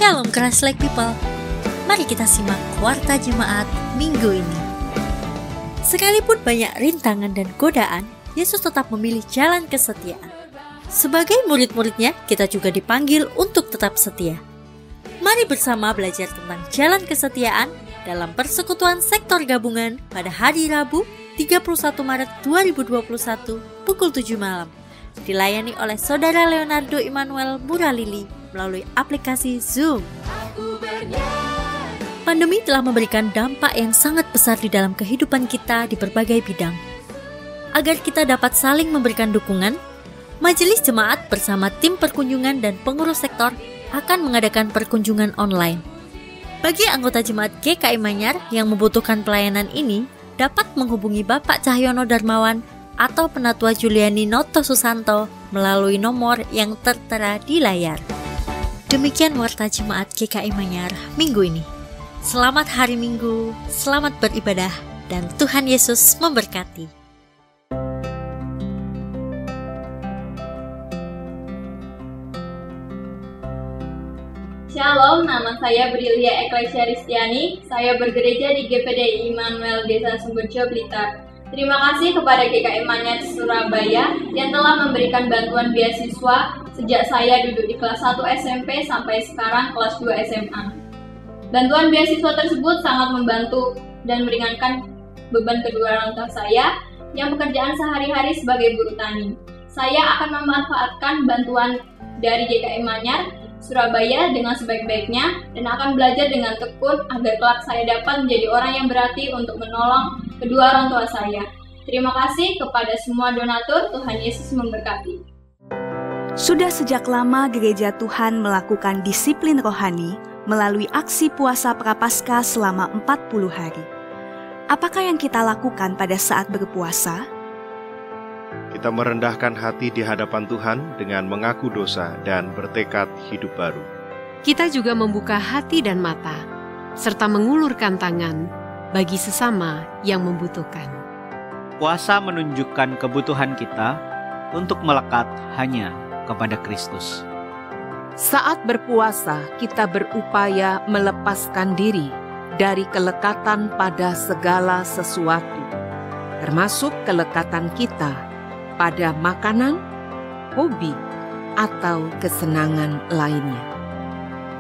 Shalom Christ-like people. Mari kita simak Warta Jemaat minggu ini. Sekalipun banyak rintangan dan godaan, Yesus tetap memilih jalan kesetiaan. Sebagai murid-muridnya, kita juga dipanggil untuk tetap setia. Mari bersama belajar tentang jalan kesetiaan dalam persekutuan sektor gabungan pada hari Rabu 31 Maret 2021 pukul 7 malam. Dilayani oleh Saudara Leonardo Immanuel Muralili melalui aplikasi Zoom. Pandemi telah memberikan dampak yang sangat besar di dalam kehidupan kita di berbagai bidang. Agar kita dapat saling memberikan dukungan, Majelis Jemaat bersama tim perkunjungan dan pengurus sektor akan mengadakan perkunjungan online. Bagi anggota Jemaat GKI Manyar yang membutuhkan pelayanan ini, dapat menghubungi Bapak Cahyono Darmawan atau Penatua Juliani Noto Susanto melalui nomor yang tertera di layar. Demikian Warta Jemaat GKI Manyar minggu ini. Selamat hari Minggu, selamat beribadah, dan Tuhan Yesus memberkati. Shalom, nama saya Brilia Eklesia Ristiani. Saya bergereja di GPDI Immanuel Desa Sumberjo, Blitar. Terima kasih kepada GKI Manyar Surabaya yang telah memberikan bantuan beasiswa sejak saya duduk di kelas 1 SMP sampai sekarang kelas 2 SMA. Bantuan beasiswa tersebut sangat membantu dan meringankan beban kedua orang tua saya yang pekerjaan sehari-hari sebagai buruh tani. Saya akan memanfaatkan bantuan dari GKI Manyar Surabaya dengan sebaik-baiknya dan akan belajar dengan tekun agar kelak saya dapat menjadi orang yang berarti untuk menolong kedua orang tua saya. Terima kasih kepada semua donatur, Tuhan Yesus memberkati. Sudah sejak lama Gereja Tuhan melakukan disiplin rohani melalui aksi puasa Prapaskah selama 40 hari. Apakah yang kita lakukan pada saat berpuasa? Kita merendahkan hati di hadapan Tuhan dengan mengaku dosa dan bertekad hidup baru. Kita juga membuka hati dan mata, serta mengulurkan tangan bagi sesama yang membutuhkan. Puasa menunjukkan kebutuhan kita untuk melekat hanya kepada Kristus. Saat berpuasa, kita berupaya melepaskan diri dari kelekatan pada segala sesuatu, termasuk kelekatan kita pada makanan, hobi, atau kesenangan lainnya.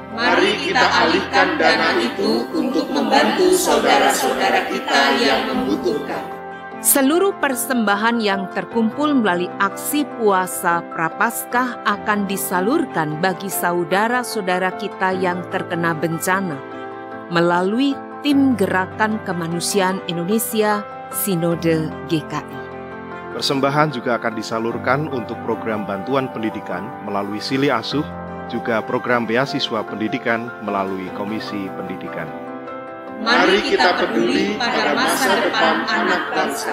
Mari kita alihkan dana itu untuk membantu saudara-saudara kita yang membutuhkan. Seluruh persembahan yang terkumpul melalui aksi puasa Prapaskah akan disalurkan bagi saudara-saudara kita yang terkena bencana melalui Tim Gerakan Kemanusiaan Indonesia Sinode GKI. Persembahan juga akan disalurkan untuk program bantuan pendidikan melalui Sili Asuh, juga program beasiswa pendidikan melalui Komisi Pendidikan. Mari kita peduli pada masa depan anak bangsa.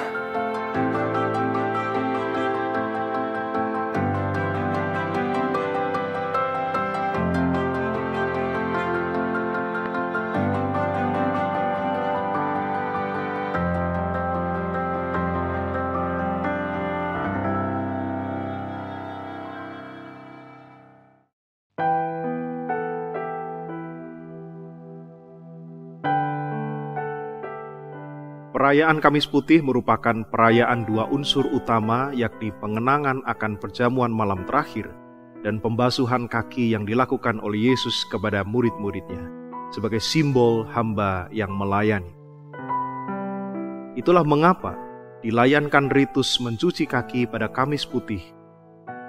Perayaan Kamis Putih merupakan perayaan dua unsur utama, yakni pengenangan akan perjamuan malam terakhir dan pembasuhan kaki yang dilakukan oleh Yesus kepada murid-muridnya sebagai simbol hamba yang melayani. Itulah mengapa dilayankan ritus mencuci kaki pada Kamis Putih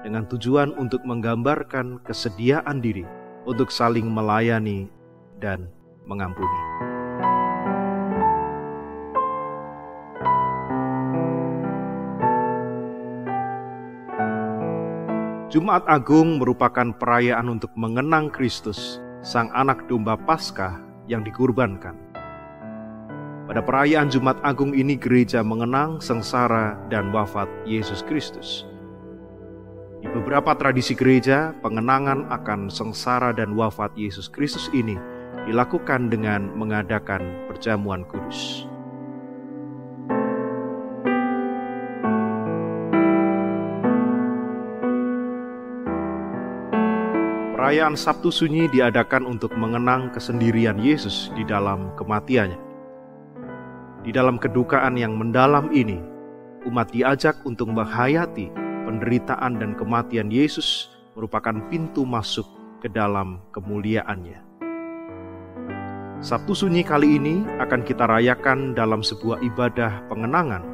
dengan tujuan untuk menggambarkan kesediaan diri untuk saling melayani dan mengampuni. Jumat Agung merupakan perayaan untuk mengenang Kristus, Sang Anak Domba Paskah yang dikurbankan. Pada perayaan Jumat Agung ini gereja mengenang sengsara dan wafat Yesus Kristus. Di beberapa tradisi gereja, pengenangan akan sengsara dan wafat Yesus Kristus ini dilakukan dengan mengadakan perjamuan kudus. Perayaan Sabtu Sunyi diadakan untuk mengenang kesendirian Yesus di dalam kematiannya. Di dalam kedukaan yang mendalam ini, umat diajak untuk menghayati penderitaan dan kematian Yesus merupakan pintu masuk ke dalam kemuliaannya. Sabtu Sunyi kali ini akan kita rayakan dalam sebuah ibadah pengenangan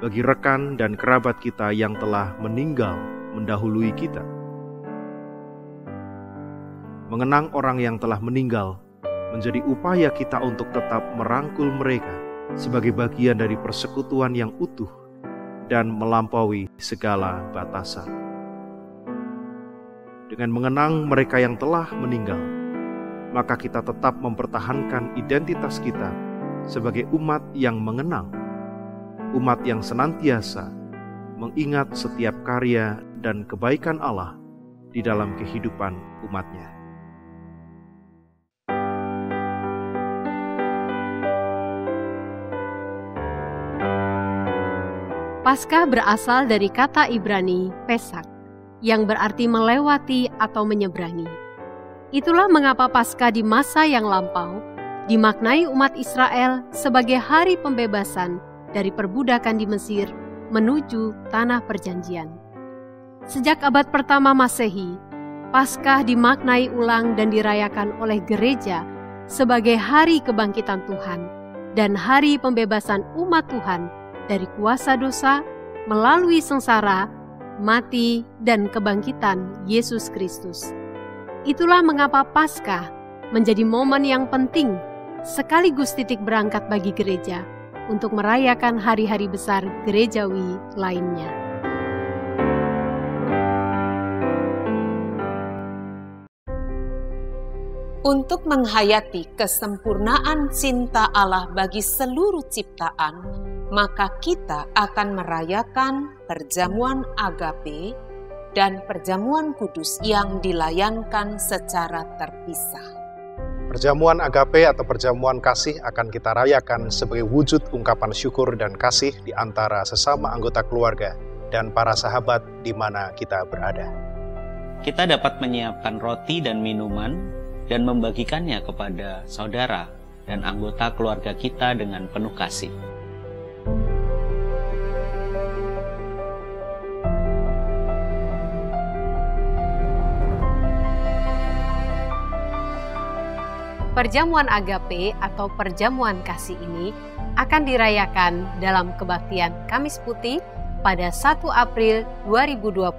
bagi rekan dan kerabat kita yang telah meninggal mendahului kita. Mengenang orang yang telah meninggal menjadi upaya kita untuk tetap merangkul mereka sebagai bagian dari persekutuan yang utuh dan melampaui segala batasan. Dengan mengenang mereka yang telah meninggal, maka kita tetap mempertahankan identitas kita sebagai umat yang mengenang, umat yang senantiasa mengingat setiap karya dan kebaikan Allah di dalam kehidupan umatnya. Paskah berasal dari kata Ibrani Pesak, yang berarti melewati atau menyeberangi. Itulah mengapa Paskah di masa yang lampau dimaknai umat Israel sebagai hari pembebasan dari perbudakan di Mesir menuju tanah perjanjian. Sejak abad pertama Masehi, Paskah dimaknai ulang dan dirayakan oleh gereja sebagai hari kebangkitan Tuhan dan hari pembebasan umat Tuhan dari kuasa dosa melalui sengsara, mati, dan kebangkitan Yesus Kristus. Itulah mengapa Paskah menjadi momen yang penting sekaligus titik berangkat bagi gereja untuk merayakan hari-hari besar gerejawi lainnya. Untuk menghayati kesempurnaan cinta Allah bagi seluruh ciptaan, maka kita akan merayakan perjamuan agape dan perjamuan kudus yang dilayankan secara terpisah. Perjamuan agape atau perjamuan kasih akan kita rayakan sebagai wujud ungkapan syukur dan kasih di antara sesama anggota keluarga dan para sahabat di mana kita berada. Kita dapat menyiapkan roti dan minuman dan membagikannya kepada saudara dan anggota keluarga kita dengan penuh kasih. Perjamuan agape atau perjamuan kasih ini akan dirayakan dalam kebaktian Kamis Putih pada 1 April 2021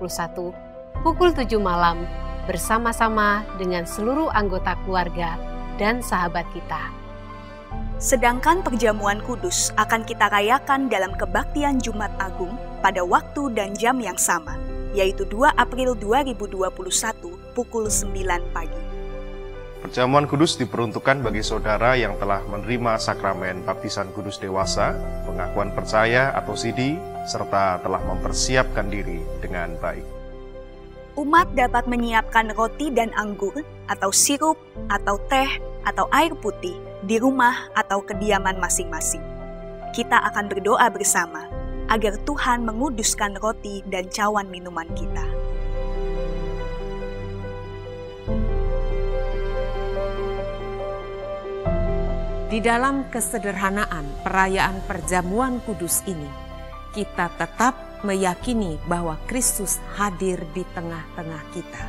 pukul 7 malam bersama-sama dengan seluruh anggota keluarga dan sahabat kita. Sedangkan perjamuan kudus akan kita rayakan dalam kebaktian Jumat Agung pada waktu dan jam yang sama, yaitu 2 April 2021 pukul 9 pagi. Perjamuan kudus diperuntukkan bagi saudara yang telah menerima sakramen baptisan kudus dewasa, pengakuan percaya atau sidi, serta telah mempersiapkan diri dengan baik. Umat dapat menyiapkan roti dan anggur, atau sirup, atau teh, atau air putih di rumah atau kediaman masing-masing. Kita akan berdoa bersama agar Tuhan menguduskan roti dan cawan minuman kita. Di dalam kesederhanaan perayaan perjamuan kudus ini, kita tetap meyakini bahwa Kristus hadir di tengah-tengah kita.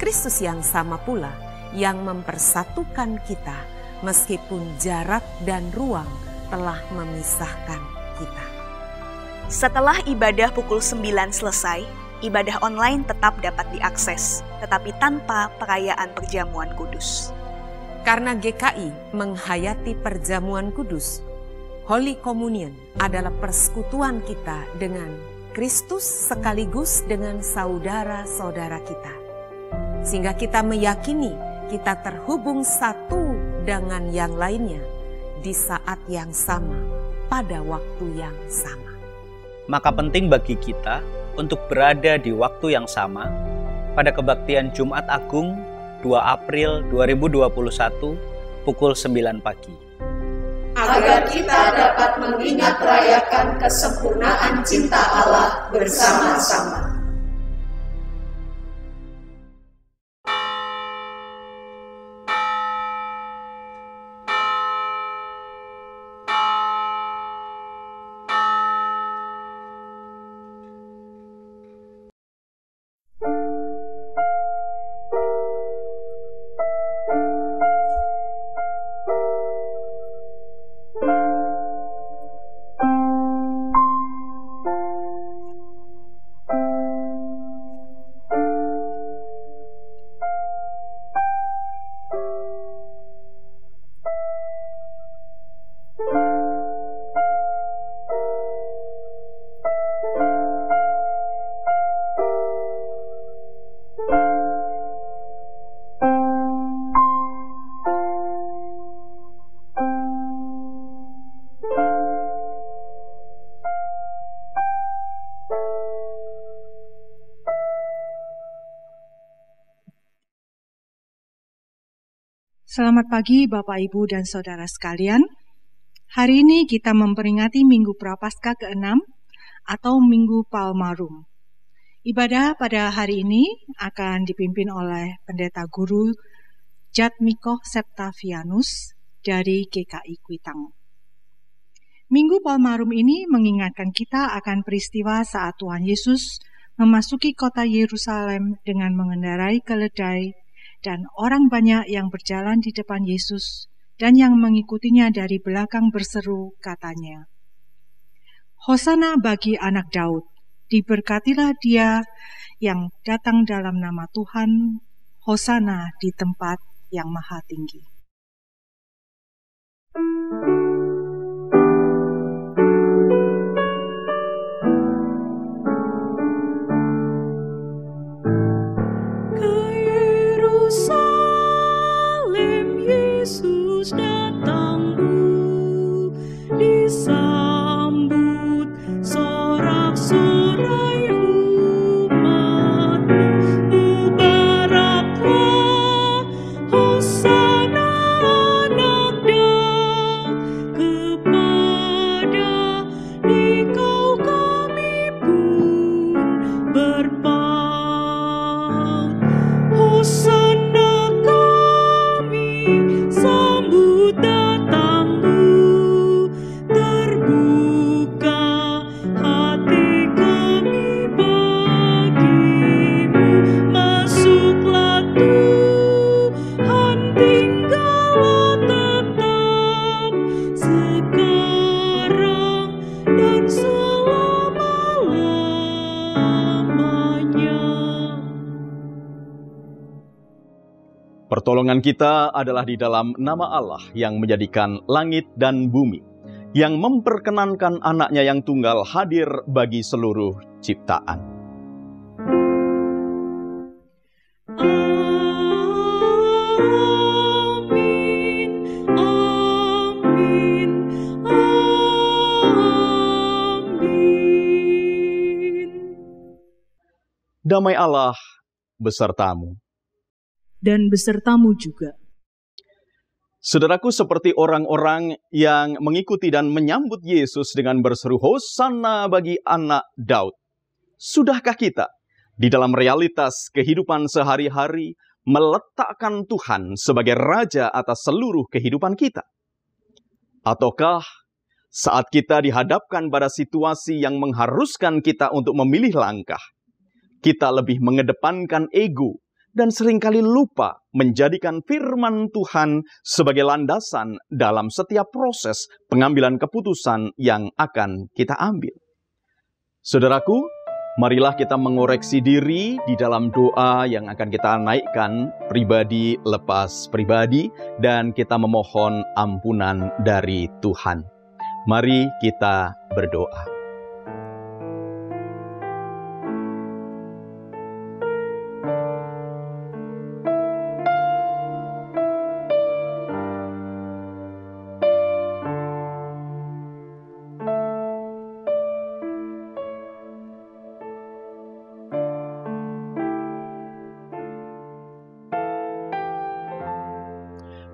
Kristus yang sama pula yang mempersatukan kita meskipun jarak dan ruang telah memisahkan kita. Setelah ibadah pukul 9 selesai, ibadah online tetap dapat diakses, tetapi tanpa perayaan perjamuan kudus. Karena GKI menghayati perjamuan kudus, Holy Communion adalah persekutuan kita dengan Kristus sekaligus dengan saudara-saudara kita. Sehingga kita meyakini kita terhubung satu dengan yang lainnya di saat yang sama, pada waktu yang sama. Maka penting bagi kita untuk berada di waktu yang sama pada kebaktian Jumat Agung 2 April 2021 pukul 9 pagi. Agar kita dapat mengingat rayakan kesempurnaan cinta Allah bersama-sama. Selamat pagi Bapak, Ibu, dan Saudara sekalian. Hari ini kita memperingati Minggu Prapaskah ke-6 atau Minggu Palmarum. Ibadah pada hari ini akan dipimpin oleh Pendeta Guru Jatmiko Septavianus dari GKI Kuitang. Minggu Palmarum ini mengingatkan kita akan peristiwa saat Tuhan Yesus memasuki kota Yerusalem dengan mengendarai keledai, dan orang banyak yang berjalan di depan Yesus dan yang mengikutinya dari belakang berseru, katanya, "Hosana bagi anak Daud, diberkatilah dia yang datang dalam nama Tuhan, Hosana di tempat yang maha tinggi." Yerusalem, Yesus datang-Mu, disambut sorak-sorai umat-Mu. Mubaraklah, Hosana anak Daud, kepada Dikau kami pun berpaut. Hosana kami sambut datang-Mu, terbuka hati kami bagi-Mu. Masuklah Tuhan, tinggallah tetap sekarang dan selama-lamanya. Pertolongan kita adalah di dalam nama Allah yang menjadikan langit dan bumi, yang memperkenankan anaknya yang tunggal hadir bagi seluruh ciptaan. Amin, amin, amin. Damai Allah besertamu. Dan besertamu juga. Saudaraku, seperti orang-orang yang mengikuti dan menyambut Yesus dengan berseru Hosana bagi anak Daud, sudahkah kita di dalam realitas kehidupan sehari-hari meletakkan Tuhan sebagai Raja atas seluruh kehidupan kita? Ataukah saat kita dihadapkan pada situasi yang mengharuskan kita untuk memilih langkah, kita lebih mengedepankan ego dan seringkali lupa menjadikan firman Tuhan sebagai landasan dalam setiap proses pengambilan keputusan yang akan kita ambil? Saudaraku, marilah kita mengoreksi diri di dalam doa yang akan kita naikkan pribadi lepas pribadi, dan kita memohon ampunan dari Tuhan. Mari kita berdoa.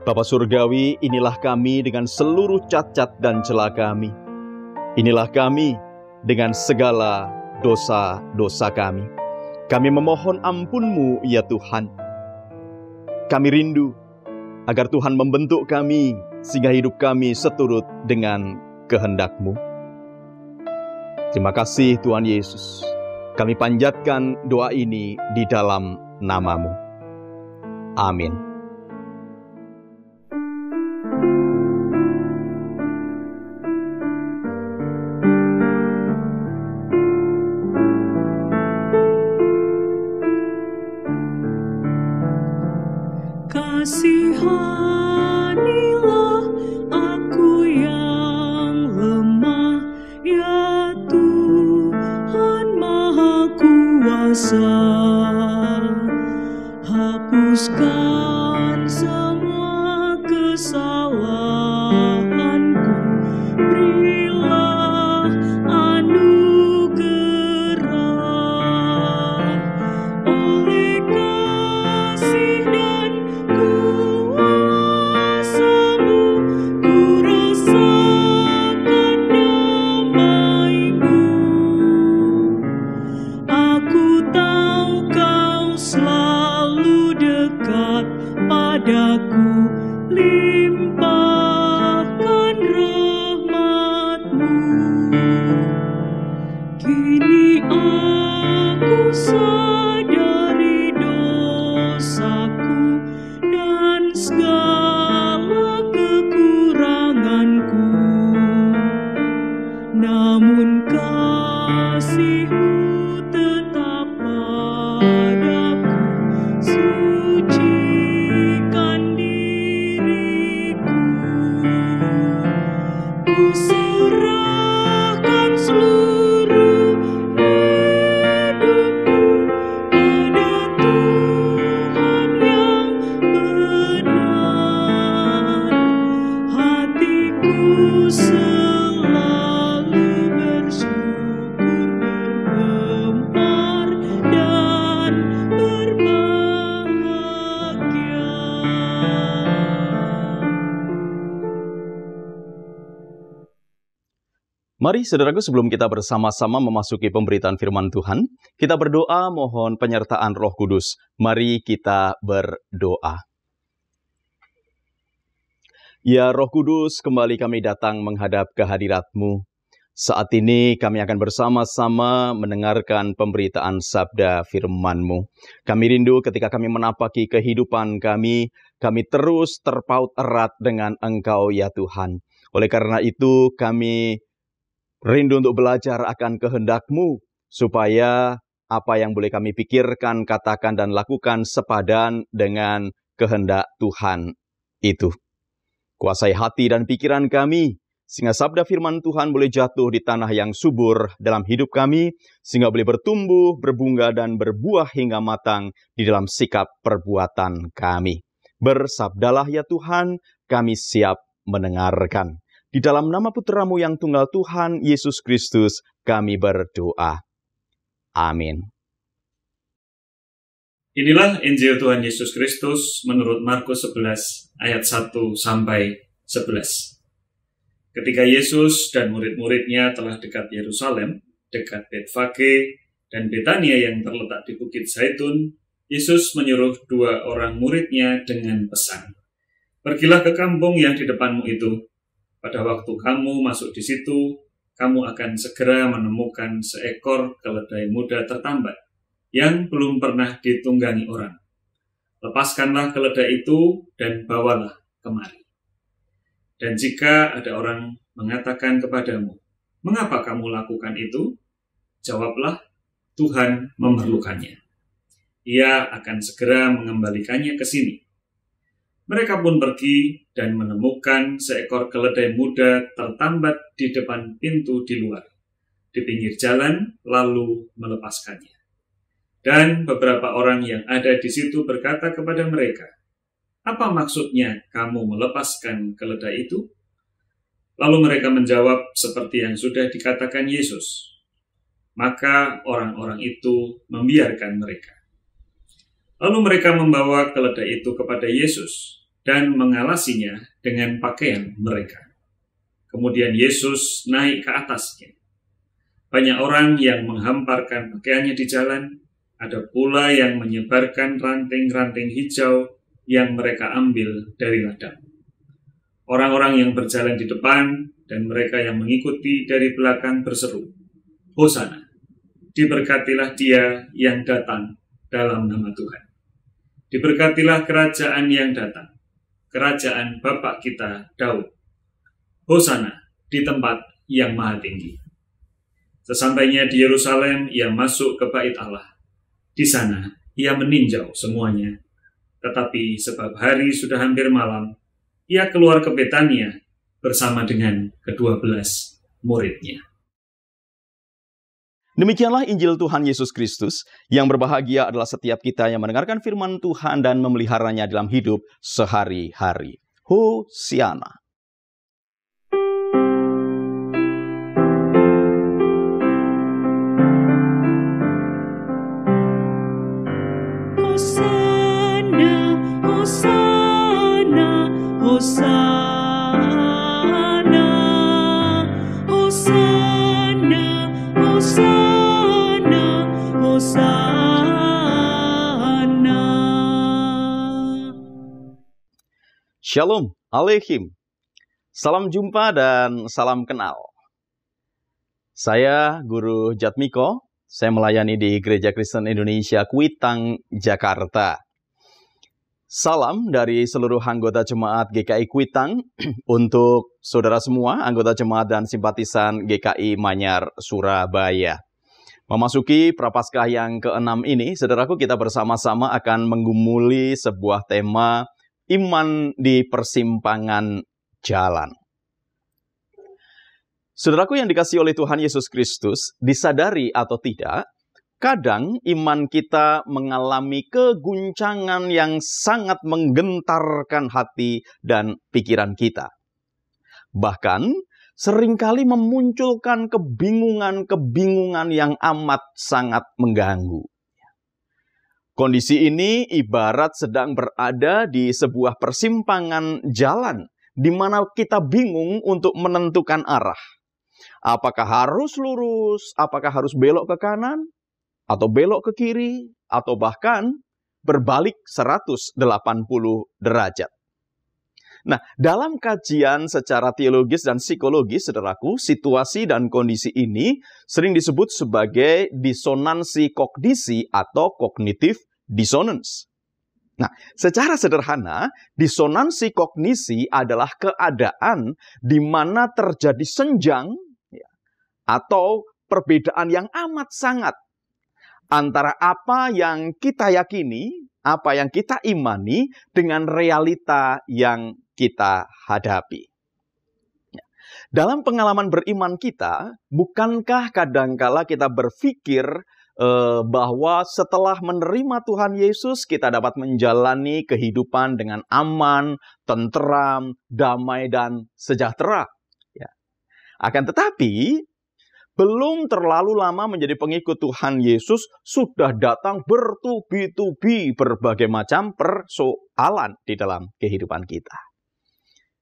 Bapa Surgawi, inilah kami dengan seluruh cacat dan celah kami. Inilah kami dengan segala dosa-dosa kami. Kami memohon ampun-Mu, ya Tuhan. Kami rindu agar Tuhan membentuk kami sehingga hidup kami seturut dengan kehendak-Mu. Terima kasih Tuhan Yesus. Kami panjatkan doa ini di dalam nama-Mu. Amin. Kasihanilah aku yang lemah, ya Tuhan Maha Kuasa. Hapuskan serahkan seluruh hidupku pada Tuhan yang benar. Hatiku selalu bersyukur, bergemar dan berbahagia. Mari saudaraku, sebelum kita bersama-sama memasuki pemberitaan firman Tuhan, kita berdoa mohon penyertaan Roh Kudus. Mari kita berdoa. Ya Roh Kudus, kembali kami datang menghadap kehadirat-Mu. Saat ini kami akan bersama-sama mendengarkan pemberitaan sabda firman-Mu. Kami rindu ketika kami menapaki kehidupan kami terus terpaut erat dengan Engkau ya Tuhan. Oleh karena itu kami rindu untuk belajar akan kehendak-Mu, supaya apa yang boleh kami pikirkan, katakan, dan lakukan sepadan dengan kehendak Tuhan itu. Kuasai hati dan pikiran kami, sehingga sabda firman Tuhan boleh jatuh di tanah yang subur dalam hidup kami, sehingga boleh bertumbuh, berbunga, dan berbuah hingga matang di dalam sikap perbuatan kami. Bersabdalah ya Tuhan, kami siap mendengarkan. Di dalam nama Putra-Mu yang tunggal Tuhan, Yesus Kristus, kami berdoa. Amin. Inilah Injil Tuhan Yesus Kristus menurut Markus 11 ayat 1 sampai 11. Ketika Yesus dan murid-muridnya telah dekat Yerusalem, dekat Betfage dan Betania yang terletak di Bukit Zaitun, Yesus menyuruh 2 orang muridnya dengan pesan, "Pergilah ke kampung yang di depanmu itu. Pada waktu kamu masuk di situ, kamu akan segera menemukan seekor keledai muda tertambat yang belum pernah ditunggangi orang. Lepaskanlah keledai itu dan bawalah kemari. Dan jika ada orang mengatakan kepadamu, 'Mengapa kamu lakukan itu?' Jawablah, 'Tuhan memerlukannya. Ia akan segera mengembalikannya ke sini.' Mereka pun pergi dan menemukan seekor keledai muda tertambat di depan pintu di luar, di pinggir jalan, lalu melepaskannya. Dan beberapa orang yang ada di situ berkata kepada mereka, 'Apa maksudnya kamu melepaskan keledai itu?' Lalu mereka menjawab seperti yang sudah dikatakan Yesus. Maka orang-orang itu membiarkan mereka. Lalu mereka membawa keledai itu kepada Yesus dan mengalasinya dengan pakaian mereka. Kemudian Yesus naik ke atasnya. Banyak orang yang menghamparkan pakaiannya di jalan, ada pula yang menyebarkan ranting-ranting hijau yang mereka ambil dari ladang. Orang-orang yang berjalan di depan dan mereka yang mengikuti dari belakang berseru, 'Hosana, diberkatilah dia yang datang dalam nama Tuhan. Diberkatilah kerajaan yang datang, kerajaan Bapa kita Daud. Hosana di tempat yang maha tinggi.' Sesampainya di Yerusalem, ia masuk ke bait Allah. Di sana, ia meninjau semuanya. Tetapi sebab hari sudah hampir malam, ia keluar ke Betania bersama dengan ke-12 muridnya." Demikianlah Injil Tuhan Yesus Kristus. Yang berbahagia adalah setiap kita yang mendengarkan firman Tuhan dan memeliharanya dalam hidup sehari-hari. Hosiana. Hosana, Hosana, Hosana, Hosana, Hosana, Hosana. Shalom Aleichem. Salam jumpa dan salam kenal. Saya Guru Jatmiko. Saya melayani di Gereja Kristen Indonesia Kuitang, Jakarta. Salam dari seluruh anggota jemaat GKI Kuitang untuk saudara semua, anggota jemaat dan simpatisan GKI Manyar, Surabaya. Memasuki Prapaskah yang ke-6 ini, saudaraku, kita bersama-sama akan menggumuli sebuah tema iman di persimpangan jalan. Saudaraku yang dikasihi oleh Tuhan Yesus Kristus, disadari atau tidak, kadang iman kita mengalami keguncangan yang sangat menggentarkan hati dan pikiran kita. Bahkan, seringkali memunculkan kebingungan-kebingungan yang amat sangat mengganggu. Kondisi ini ibarat sedang berada di sebuah persimpangan jalan, di mana kita bingung untuk menentukan arah. Apakah harus lurus, apakah harus belok ke kanan, atau belok ke kiri, atau bahkan berbalik 180 derajat. Nah, dalam kajian secara teologis dan psikologis, saudaraku, situasi dan kondisi ini sering disebut sebagai disonansi kognisi atau cognitive dissonance. Nah, secara sederhana, disonansi kognisi adalah keadaan di mana terjadi senjang atau perbedaan yang amat sangat antara apa yang kita yakini, apa yang kita imani, dengan realita yang kita hadapi. Dalam pengalaman beriman kita, bukankah kadangkala kita berpikir bahwa setelah menerima Tuhan Yesus, kita dapat menjalani kehidupan dengan aman, tentram, damai, dan sejahtera? Ya. Akan tetapi, belum terlalu lama menjadi pengikut Tuhan Yesus, sudah datang bertubi-tubi berbagai macam persoalan di dalam kehidupan kita.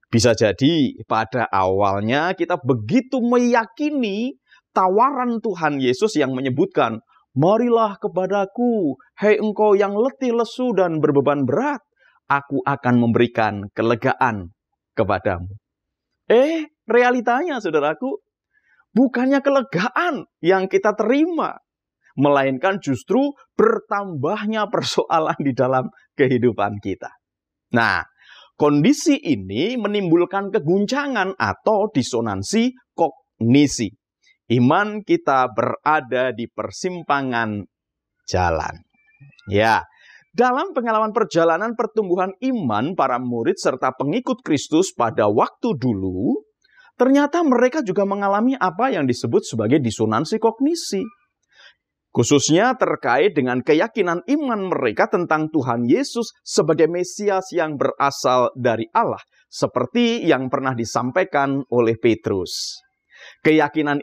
Bisa jadi pada awalnya kita begitu meyakini tawaran Tuhan Yesus yang menyebutkan, "Marilah kepadaku, hei engkau yang letih lesu dan berbeban berat, aku akan memberikan kelegaan kepadamu." Realitanya saudaraku, bukannya kelegaan yang kita terima, melainkan justru bertambahnya persoalan di dalam kehidupan kita. Nah, kondisi ini menimbulkan keguncangan atau disonansi kognisi. Iman kita berada di persimpangan jalan. Ya, dalam pengalaman perjalanan pertumbuhan iman para murid serta pengikut Kristus pada waktu dulu, ternyata mereka juga mengalami apa yang disebut sebagai disonansi kognisi. Khususnya terkait dengan keyakinan iman mereka tentang Tuhan Yesus sebagai Mesias yang berasal dari Allah, seperti yang pernah disampaikan oleh Petrus. Keyakinan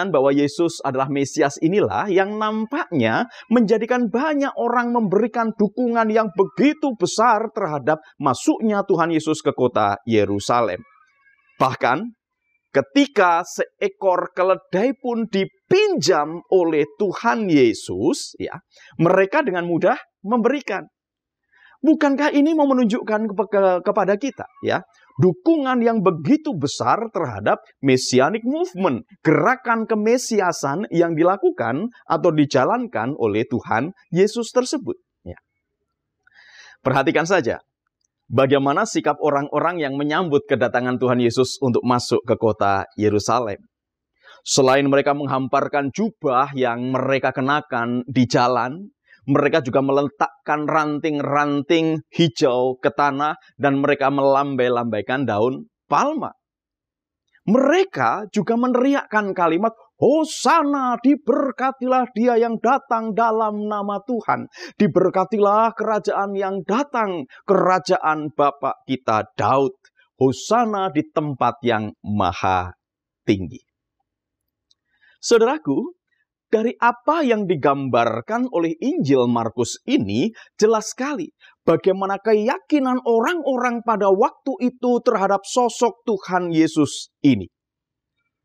bahwa Yesus adalah Mesias inilah yang nampaknya menjadikan banyak orang memberikan dukungan yang begitu besar terhadap masuknya Tuhan Yesus ke kota Yerusalem. Bahkan ketika seekor keledai pun dipinjam oleh Tuhan Yesus, ya, mereka dengan mudah memberikan. Bukankah ini mau menunjukkan kepada kita, ya, dukungan yang begitu besar terhadap Messianic Movement, gerakan kemesiasan yang dilakukan atau dijalankan oleh Tuhan Yesus tersebut. Ya. Perhatikan saja, bagaimana sikap orang-orang yang menyambut kedatangan Tuhan Yesus untuk masuk ke kota Yerusalem. Selain mereka menghamparkan jubah yang mereka kenakan di jalan, mereka juga meletakkan ranting-ranting hijau ke tanah dan mereka melambai-lambaikan daun palma. Mereka juga meneriakkan kalimat, "Hosana, diberkatilah dia yang datang dalam nama Tuhan. Diberkatilah kerajaan yang datang, kerajaan Bapa kita Daud. Hosana di tempat yang maha tinggi." Saudaraku, dari apa yang digambarkan oleh Injil Markus ini, jelas sekali bagaimana keyakinan orang-orang pada waktu itu terhadap sosok Tuhan Yesus ini.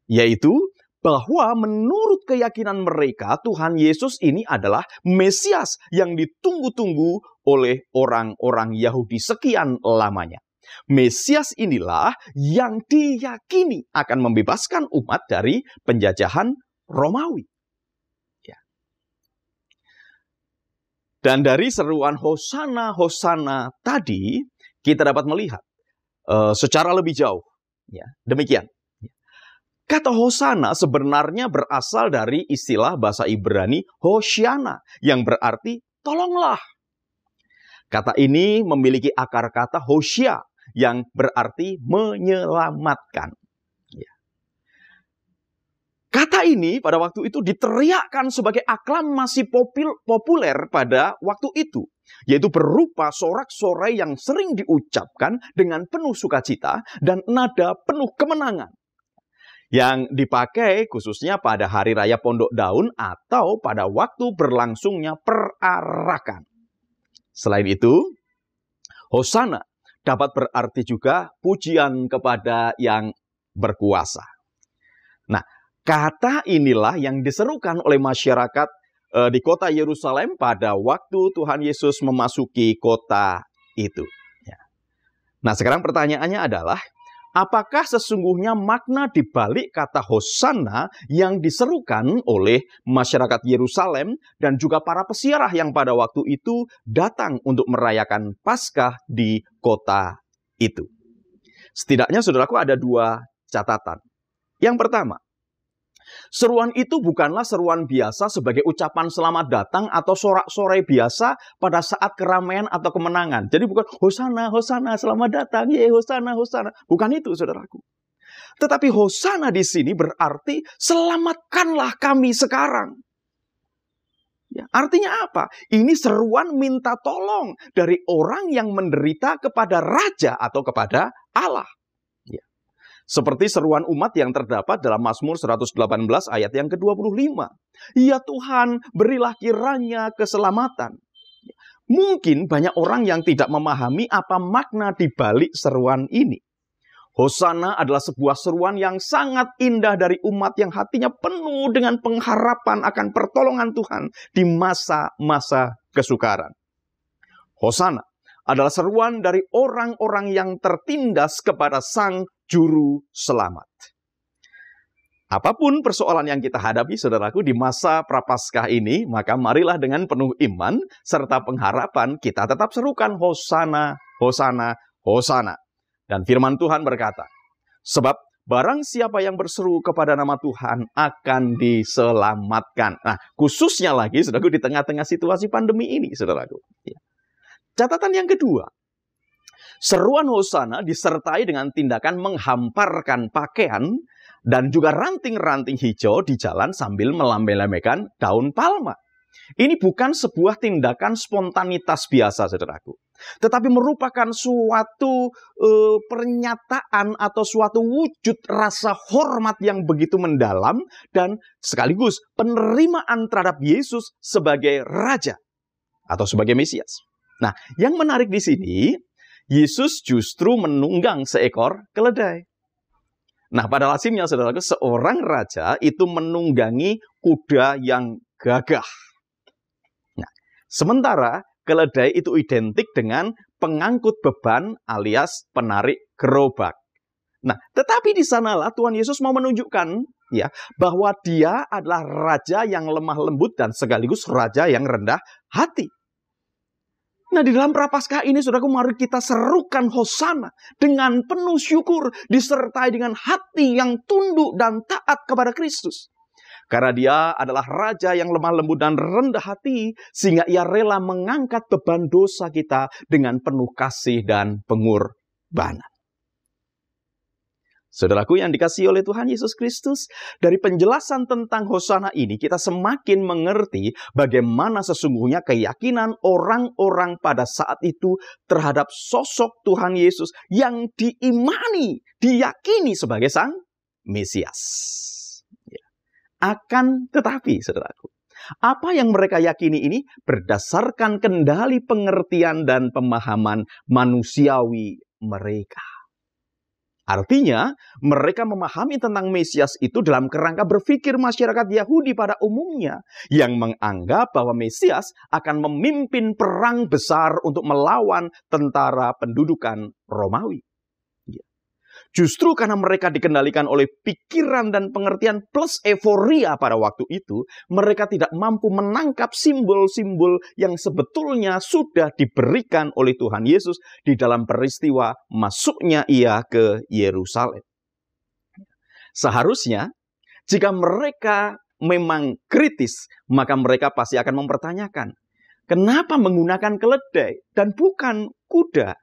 Yaitu bahwa menurut keyakinan mereka, Tuhan Yesus ini adalah Mesias yang ditunggu-tunggu oleh orang-orang Yahudi sekian lamanya. Mesias inilah yang diyakini akan membebaskan umat dari penjajahan Romawi. Dan dari seruan Hosana, Hosana tadi, kita dapat melihat secara lebih jauh. Ya, demikian. Kata Hosana sebenarnya berasal dari istilah bahasa Ibrani Hoshiana, yang berarti tolonglah. Kata ini memiliki akar kata Hoshia, yang berarti menyelamatkan. Kata ini pada waktu itu diteriakkan sebagai aklamasi populer pada waktu itu, yaitu berupa sorak-sorai yang sering diucapkan dengan penuh sukacita dan nada penuh kemenangan, yang dipakai khususnya pada hari raya Pondok Daun atau pada waktu berlangsungnya perarakan. Selain itu, Hosana dapat berarti juga pujian kepada yang berkuasa. Nah, kata inilah yang diserukan oleh masyarakat di kota Yerusalem pada waktu Tuhan Yesus memasuki kota itu. Nah, sekarang pertanyaannya adalah, apakah sesungguhnya makna di balik kata Hosana yang diserukan oleh masyarakat Yerusalem dan juga para peziarah yang pada waktu itu datang untuk merayakan Paskah di kota itu? Setidaknya saudaraku ada dua catatan. Yang pertama, seruan itu bukanlah seruan biasa sebagai ucapan selamat datang atau sorak-sorai biasa pada saat keramaian atau kemenangan. Jadi bukan Hosana, Hosana, selamat datang, ye Hosana, Hosana. Bukan itu, saudaraku. Tetapi Hosana di sini berarti selamatkanlah kami sekarang. Ya, artinya apa? Ini seruan minta tolong dari orang yang menderita kepada raja atau kepada Allah. Seperti seruan umat yang terdapat dalam Mazmur 118 ayat yang ke-25. Ya Tuhan, berilah kiranya keselamatan. Mungkin banyak orang yang tidak memahami apa makna di balik seruan ini. Hosana adalah sebuah seruan yang sangat indah dari umat yang hatinya penuh dengan pengharapan akan pertolongan Tuhan di masa-masa kesukaran. Hosana adalah seruan dari orang-orang yang tertindas kepada Sang Juru Selamat. Apapun persoalan yang kita hadapi, saudaraku, di masa Prapaskah ini, maka marilah dengan penuh iman serta pengharapan kita tetap serukan Hosana, Hosana, Hosana. Dan firman Tuhan berkata, sebab barang siapa yang berseru kepada nama Tuhan akan diselamatkan. Nah, khususnya lagi, saudaraku, di tengah-tengah situasi pandemi ini, saudaraku. Catatan yang kedua, seruan Hosana disertai dengan tindakan menghamparkan pakaian dan juga ranting-ranting hijau di jalan sambil melambai-lambaikan daun palma. Ini bukan sebuah tindakan spontanitas biasa, saudaraku. Tetapi merupakan suatu pernyataan atau suatu wujud rasa hormat yang begitu mendalam dan sekaligus penerimaan terhadap Yesus sebagai Raja atau sebagai Mesias. Nah, yang menarik di sini, Yesus justru menunggang seekor keledai. Nah, pada lazimnya, saudaraku, seorang raja itu menunggangi kuda yang gagah. Nah, sementara keledai itu identik dengan pengangkut beban alias penarik gerobak. Nah, tetapi di sanalah Tuhan Yesus mau menunjukkan ya bahwa dia adalah raja yang lemah lembut dan sekaligus raja yang rendah hati. Nah, di dalam Prapaskah ini, saudaraku, mari kita serukan Hosana dengan penuh syukur, disertai dengan hati yang tunduk dan taat kepada Kristus. Karena dia adalah raja yang lemah lembut dan rendah hati, sehingga ia rela mengangkat beban dosa kita dengan penuh kasih dan pengorbanan. Saudaraku yang dikasihi oleh Tuhan Yesus Kristus, dari penjelasan tentang Hosana ini kita semakin mengerti bagaimana sesungguhnya keyakinan orang-orang pada saat itu terhadap sosok Tuhan Yesus yang diimani, diyakini sebagai Sang Mesias. Akan tetapi, saudaraku, apa yang mereka yakini ini berdasarkan kendali pengertian dan pemahaman manusiawi mereka. Artinya, mereka memahami tentang Mesias itu dalam kerangka berpikir masyarakat Yahudi pada umumnya, yang menganggap bahwa Mesias akan memimpin perang besar untuk melawan tentara pendudukan Romawi. Justru karena mereka dikendalikan oleh pikiran dan pengertian plus euforia pada waktu itu, mereka tidak mampu menangkap simbol-simbol yang sebetulnya sudah diberikan oleh Tuhan Yesus di dalam peristiwa masuknya ia ke Yerusalem. Seharusnya, jika mereka memang kritis, maka mereka pasti akan mempertanyakan, kenapa menggunakan keledai dan bukan kuda?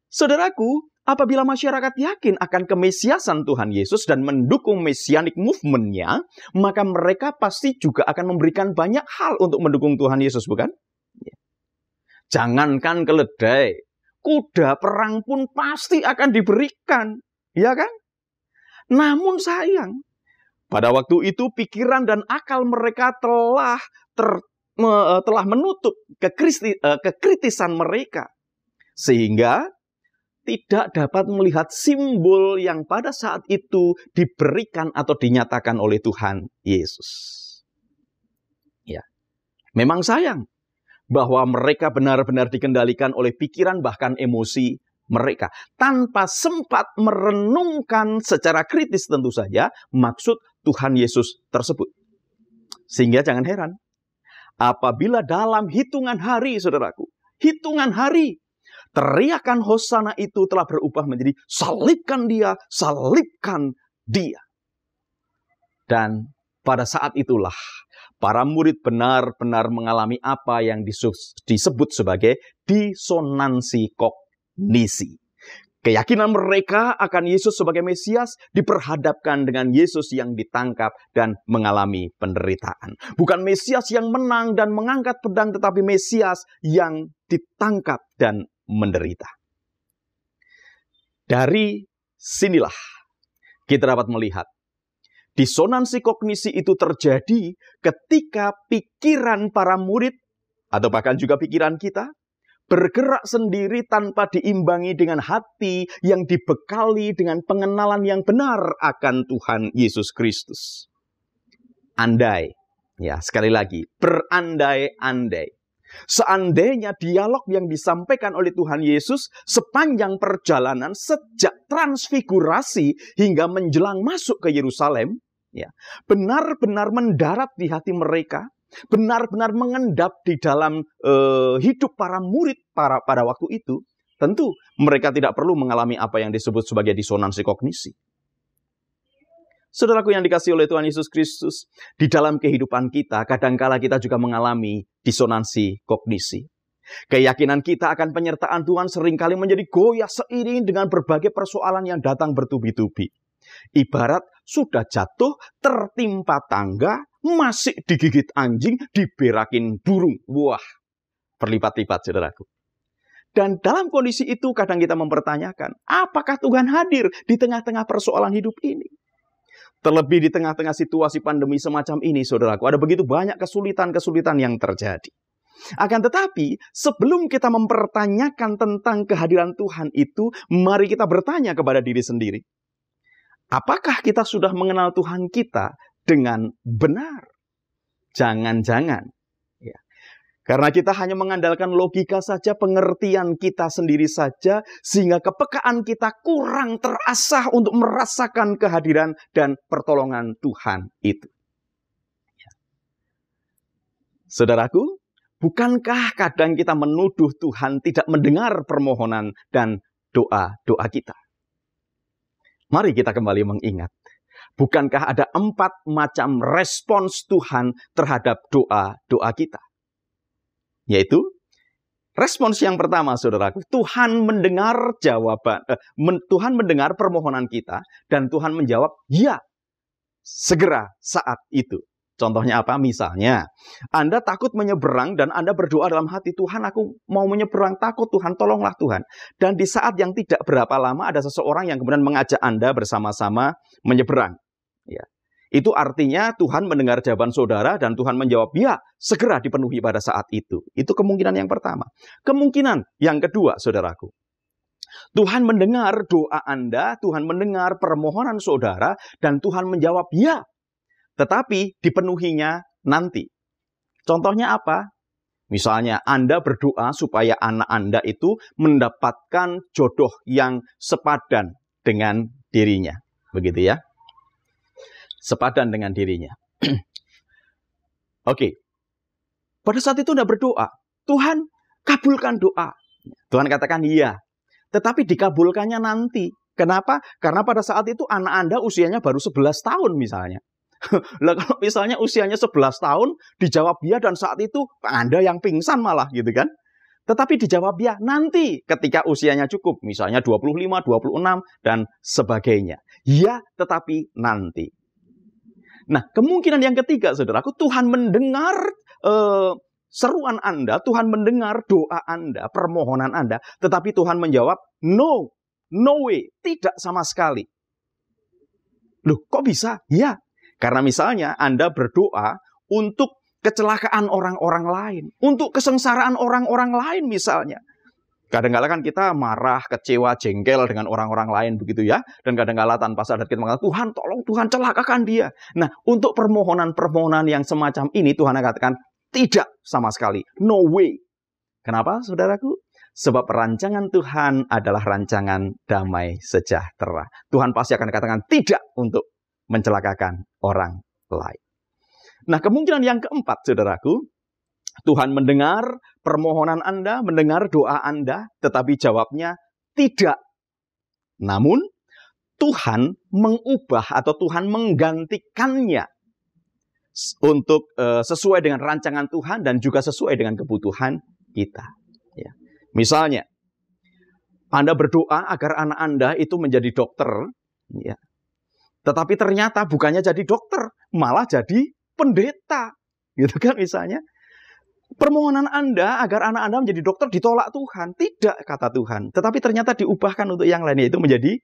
Saudaraku, apabila masyarakat yakin akan kemesiasan Tuhan Yesus dan mendukung messianic movement-nya, maka mereka pasti juga akan memberikan banyak hal untuk mendukung Tuhan Yesus, bukan? Jangankan keledai, kuda perang pun pasti akan diberikan, ya kan? Namun sayang, pada waktu itu pikiran dan akal mereka telah menutup kekritisan mereka, sehingga tidak dapat melihat simbol yang pada saat itu diberikan atau dinyatakan oleh Tuhan Yesus. Ya, memang sayang bahwa mereka benar-benar dikendalikan oleh pikiran bahkan emosi mereka, tanpa sempat merenungkan secara kritis tentu saja maksud Tuhan Yesus tersebut. Sehingga jangan heran, apabila dalam hitungan hari, saudaraku, hitungan hari, teriakan Hosana itu telah berubah menjadi salibkan dia, salibkan dia. Dan pada saat itulah para murid benar-benar mengalami apa yang disebut sebagai disonansi kognisi. Keyakinan mereka akan Yesus sebagai Mesias diperhadapkan dengan Yesus yang ditangkap dan mengalami penderitaan. Bukan Mesias yang menang dan mengangkat pedang, tetapi Mesias yang ditangkap dan menderita. Dari sinilah kita dapat melihat disonansi kognisi itu terjadi ketika pikiran para murid atau bahkan juga pikiran kita bergerak sendiri tanpa diimbangi dengan hati yang dibekali dengan pengenalan yang benar akan Tuhan Yesus Kristus. Andai, ya sekali lagi, berandai-andai. Seandainya dialog yang disampaikan oleh Tuhan Yesus sepanjang perjalanan sejak transfigurasi hingga menjelang masuk ke Yerusalem, ya, benar-benar mendarat di hati mereka, benar-benar mengendap di dalam hidup para murid pada waktu itu, tentu mereka tidak perlu mengalami apa yang disebut sebagai disonansi kognisi. Saudaraku yang dikasihi oleh Tuhan Yesus Kristus, di dalam kehidupan kita, kadangkala kita juga mengalami disonansi kognisi. Keyakinan kita akan penyertaan Tuhan seringkali menjadi goyah seiring dengan berbagai persoalan yang datang bertubi-tubi. Ibarat sudah jatuh, tertimpa tangga, masih digigit anjing, diberakin burung. Wah, berlipat-lipat saudaraku. Dan dalam kondisi itu kadang kita mempertanyakan, apakah Tuhan hadir di tengah-tengah persoalan hidup ini? Terlebih di tengah-tengah situasi pandemi semacam ini, saudaraku, ada begitu banyak kesulitan-kesulitan yang terjadi. Akan tetapi, sebelum kita mempertanyakan tentang kehadiran Tuhan itu, mari kita bertanya kepada diri sendiri. Apakah kita sudah mengenal Tuhan kita dengan benar? Jangan-jangan. Ya. Karena kita hanya mengandalkan logika saja, pengertian kita sendiri saja, sehingga kepekaan kita kurang terasah untuk merasakan kehadiran dan pertolongan Tuhan itu. Ya. Saudaraku, bukankah kadang kita menuduh Tuhan tidak mendengar permohonan dan doa-doa kita? Mari kita kembali mengingat. Bukankah ada 4 macam respons Tuhan terhadap doa-doa kita? Yaitu, respons yang pertama, saudaraku, Tuhan mendengar Tuhan mendengar permohonan kita, dan Tuhan menjawab, ya, segera saat itu. Contohnya apa? Misalnya, Anda takut menyeberang dan Anda berdoa dalam hati, Tuhan, aku mau menyeberang, takut Tuhan, tolonglah Tuhan. Dan di saat yang tidak berapa lama, ada seseorang yang kemudian mengajak Anda bersama-sama menyeberang. Ya. Itu artinya Tuhan mendengar jawaban saudara dan Tuhan menjawab, ya, segera dipenuhi pada saat itu. Itu kemungkinan yang pertama. Kemungkinan yang kedua, saudaraku. Tuhan mendengar doa Anda, Tuhan mendengar permohonan saudara, dan Tuhan menjawab, ya. Tetapi dipenuhinya nanti. Contohnya apa? Misalnya Anda berdoa supaya anak Anda itu mendapatkan jodoh yang sepadan dengan dirinya. Begitu ya. Sepadan dengan dirinya. Oke. Pada saat itu Anda berdoa, Tuhan kabulkan doa. Tuhan katakan iya. Tetapi dikabulkannya nanti. Kenapa? Karena pada saat itu anak Anda usianya baru 11 tahun misalnya. Lah kalau misalnya usianya 11 tahun, dijawab iya dan saat itu Anda yang pingsan malah gitu kan. Tetapi dijawab ya nanti ketika usianya cukup. Misalnya 25, 26, dan sebagainya. Ya, tetapi nanti. Nah, kemungkinan yang ketiga, saudaraku, Tuhan mendengar seruan Anda, Tuhan mendengar doa Anda, permohonan Anda, tetapi Tuhan menjawab, no way, tidak sama sekali. Loh, kok bisa? Ya, karena misalnya Anda berdoa untuk kecelakaan orang-orang lain, untuk kesengsaraan orang-orang lain misalnya. Kadang-kala kan kita marah, kecewa, jengkel dengan orang-orang lain begitu ya. Dan kadang-kala tanpa sadar kita mengatakan, Tuhan tolong, Tuhan celakakan dia. Nah, untuk permohonan-permohonan yang semacam ini Tuhan katakan, tidak sama sekali. No way. Kenapa, saudaraku? Sebab rancangan Tuhan adalah rancangan damai sejahtera. Tuhan pasti akan katakan tidak untuk mencelakakan orang lain. Nah, kemungkinan yang keempat, saudaraku, Tuhan mendengar permohonan Anda, mendengar doa Anda, tetapi jawabnya tidak. Namun, Tuhan mengubah atau Tuhan menggantikannya untuk sesuai dengan rancangan Tuhan dan juga sesuai dengan kebutuhan kita. Ya. Misalnya, Anda berdoa agar anak Anda itu menjadi dokter, ya. Tetapi ternyata bukannya jadi dokter, malah jadi pendeta. Gitu kan misalnya. Permohonan Anda agar anak Anda menjadi dokter ditolak Tuhan. Tidak, kata Tuhan. Tetapi ternyata diubahkan untuk yang lain, yaitu menjadi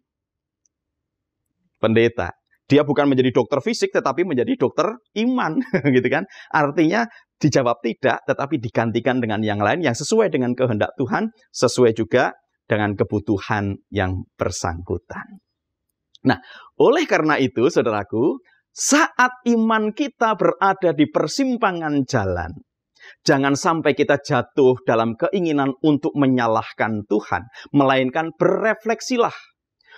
pendeta. Dia bukan menjadi dokter fisik, tetapi menjadi dokter iman. Gitu kan. Artinya dijawab tidak, tetapi digantikan dengan yang lain yang sesuai dengan kehendak Tuhan, sesuai juga dengan kebutuhan yang bersangkutan. Nah, oleh karena itu, saudaraku, saat iman kita berada di persimpangan jalan, jangan sampai kita jatuh dalam keinginan untuk menyalahkan Tuhan, melainkan berefleksilah.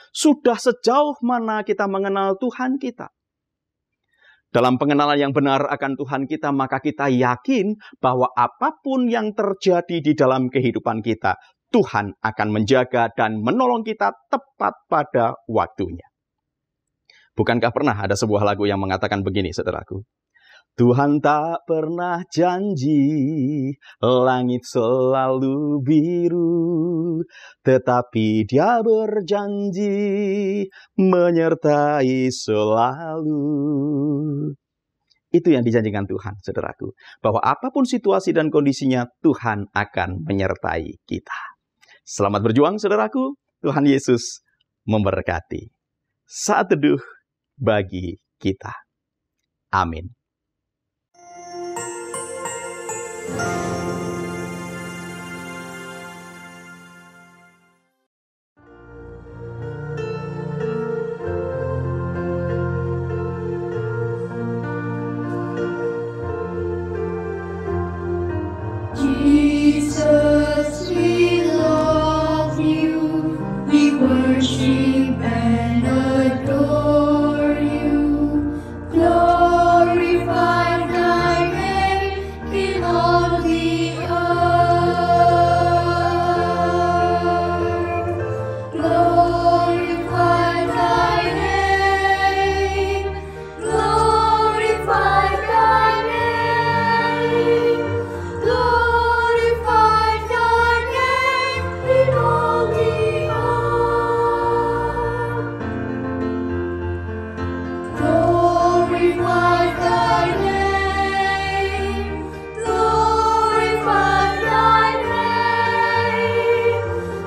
Sudah sejauh mana kita mengenal Tuhan kita? Dalam pengenalan yang benar akan Tuhan kita, maka kita yakin bahwa apapun yang terjadi di dalam kehidupan kita, Tuhan akan menjaga dan menolong kita tepat pada waktunya. Bukankah pernah ada sebuah lagu yang mengatakan begini, saudaraku? Tuhan tak pernah janji langit selalu biru, tetapi Dia berjanji menyertai selalu. Itu yang dijanjikan Tuhan, saudaraku. Bahwa apapun situasi dan kondisinya, Tuhan akan menyertai kita. Selamat berjuang, saudaraku. Tuhan Yesus memberkati. Saat teduh bagi kita. Amin. Jesus, we love you, we worship and adore you, glorify thy name in all the earth, glorify thy name, glorify thy name, glorify thy name in all the earth, glorify thy name, glorify thy name,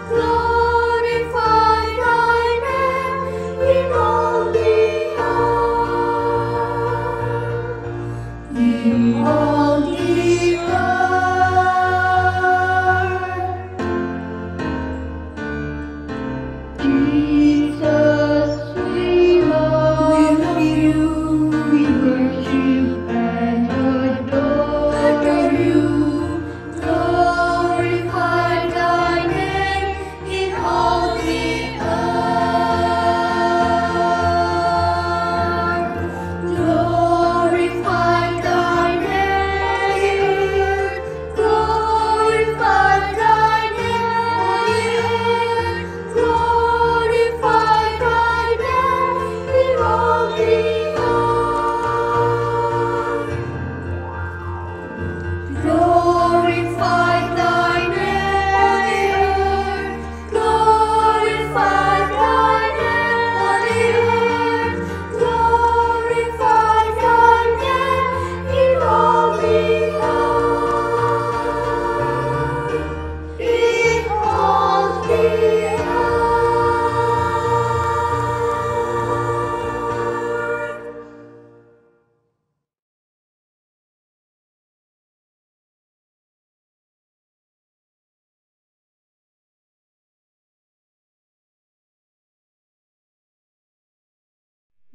glorify thy name in all the earth, in all the earth. Jesus, we love you, we worship and adore you, glorify thy name in all the earth, glorify thy name, glorify thy name, glorify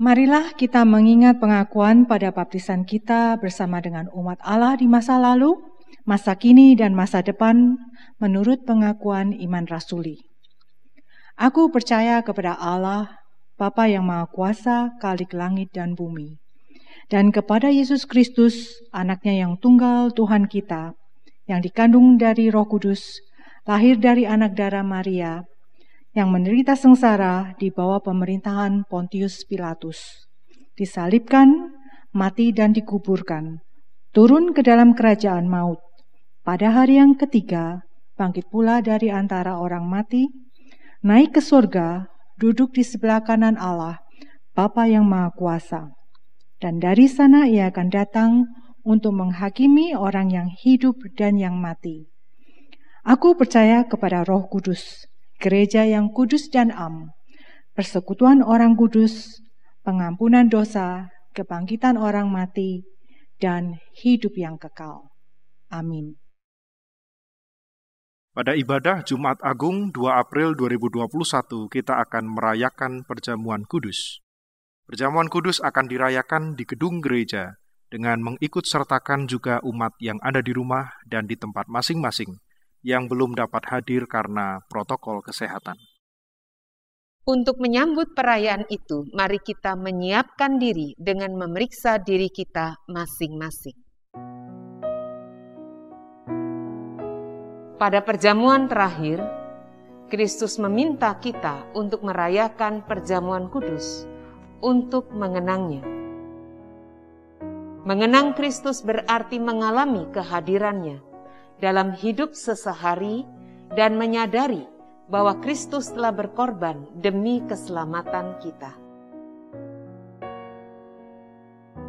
Marilah kita mengingat pengakuan pada baptisan kita bersama dengan umat Allah di masa lalu, masa kini dan masa depan menurut pengakuan iman rasuli. Aku percaya kepada Allah, Bapa yang Maha Kuasa, Khalik langit dan bumi, dan kepada Yesus Kristus, anaknya yang tunggal Tuhan kita, yang dikandung dari Roh Kudus, lahir dari anak darah Maria, yang menderita sengsara di bawah pemerintahan Pontius Pilatus, disalibkan, mati dan dikuburkan, turun ke dalam kerajaan maut, pada hari yang ketiga, bangkit pula dari antara orang mati, naik ke surga, duduk di sebelah kanan Allah, Bapa yang Maha Kuasa. Dan dari sana ia akan datang untuk menghakimi orang yang hidup dan yang mati. Aku percaya kepada Roh Kudus, gereja yang kudus dan am, persekutuan orang kudus, pengampunan dosa, kebangkitan orang mati, dan hidup yang kekal. Amin. Pada ibadah Jumat Agung 2 April 2021, kita akan merayakan perjamuan kudus. Perjamuan kudus akan dirayakan di gedung gereja dengan mengikut sertakan juga umat yang ada di rumah dan di tempat masing-masing yang belum dapat hadir karena protokol kesehatan. Untuk menyambut perayaan itu, mari kita menyiapkan diri dengan memeriksa diri kita masing-masing. Pada perjamuan terakhir, Kristus meminta kita untuk merayakan perjamuan kudus, untuk mengenangnya. Mengenang Kristus berarti mengalami kehadirannya dalam hidup sesehari dan menyadari bahwa Kristus telah berkorban demi keselamatan kita.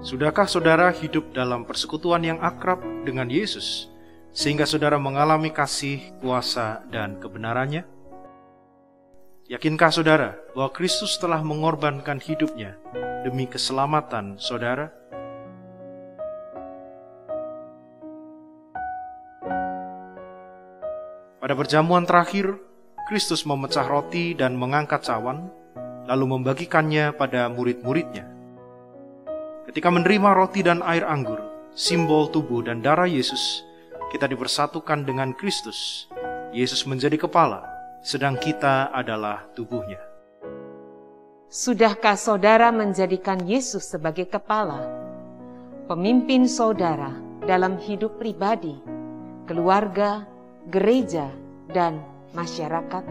Sudahkah saudara hidup dalam persekutuan yang akrab dengan Yesus, sehingga saudara mengalami kasih, kuasa, dan kebenarannya? Yakinkah saudara bahwa Kristus telah mengorbankan hidupnya demi keselamatan saudara? Pada perjamuan terakhir, Kristus memecah roti dan mengangkat cawan, lalu membagikannya pada murid-muridnya. Ketika menerima roti dan air anggur, simbol tubuh dan darah Yesus, kita dipersatukan dengan Kristus. Yesus menjadi kepala, sedang kita adalah tubuhnya. Sudahkah saudara menjadikan Yesus sebagai kepala, pemimpin saudara dalam hidup pribadi, keluarga, gereja, dan masyarakat?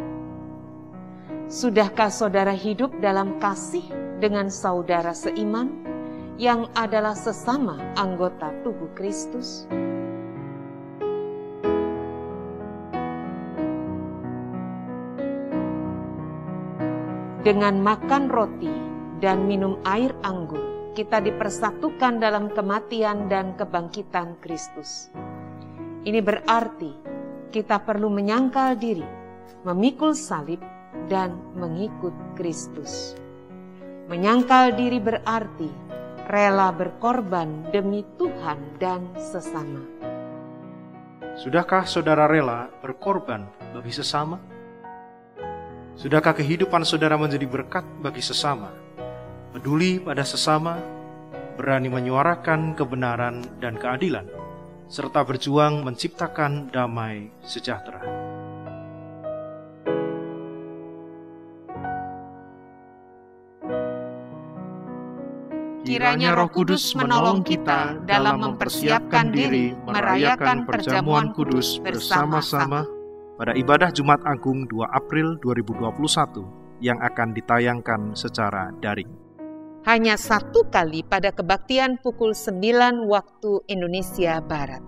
Sudahkah saudara hidup dalam kasih dengan saudara seiman yang adalah sesama anggota tubuh Kristus? Dengan makan roti dan minum air anggur, kita dipersatukan dalam kematian dan kebangkitan Kristus. Ini berarti kita perlu menyangkal diri, memikul salib, dan mengikut Kristus. Menyangkal diri berarti rela berkorban demi Tuhan dan sesama. Sudahkah saudara rela berkorban bagi sesama? Sudahkah kehidupan saudara menjadi berkat bagi sesama, peduli pada sesama, berani menyuarakan kebenaran dan keadilan, serta berjuang menciptakan damai sejahtera? Kiranya Roh Kudus menolong kita dalam mempersiapkan diri merayakan perjamuan kudus bersama-sama pada ibadah Jumat Agung 2 April 2021 yang akan ditayangkan secara daring. Hanya satu kali pada kebaktian pukul 9 waktu Indonesia Barat.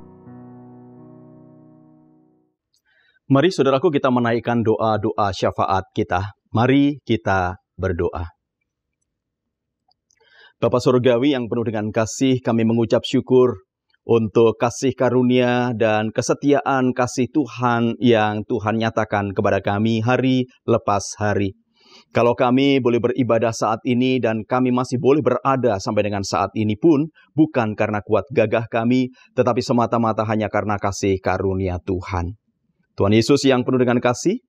Mari saudaraku kita menaikkan doa-doa syafaat kita. Mari kita berdoa. Bapa Surgawi yang penuh dengan kasih, kami mengucap syukur untuk kasih karunia dan kesetiaan kasih Tuhan yang Tuhan nyatakan kepada kami hari lepas hari. Kalau kami boleh beribadah saat ini dan kami masih boleh berada sampai dengan saat ini pun, bukan karena kuat gagah kami, tetapi semata-mata hanya karena kasih karunia Tuhan. Tuhan Yesus yang penuh dengan kasih,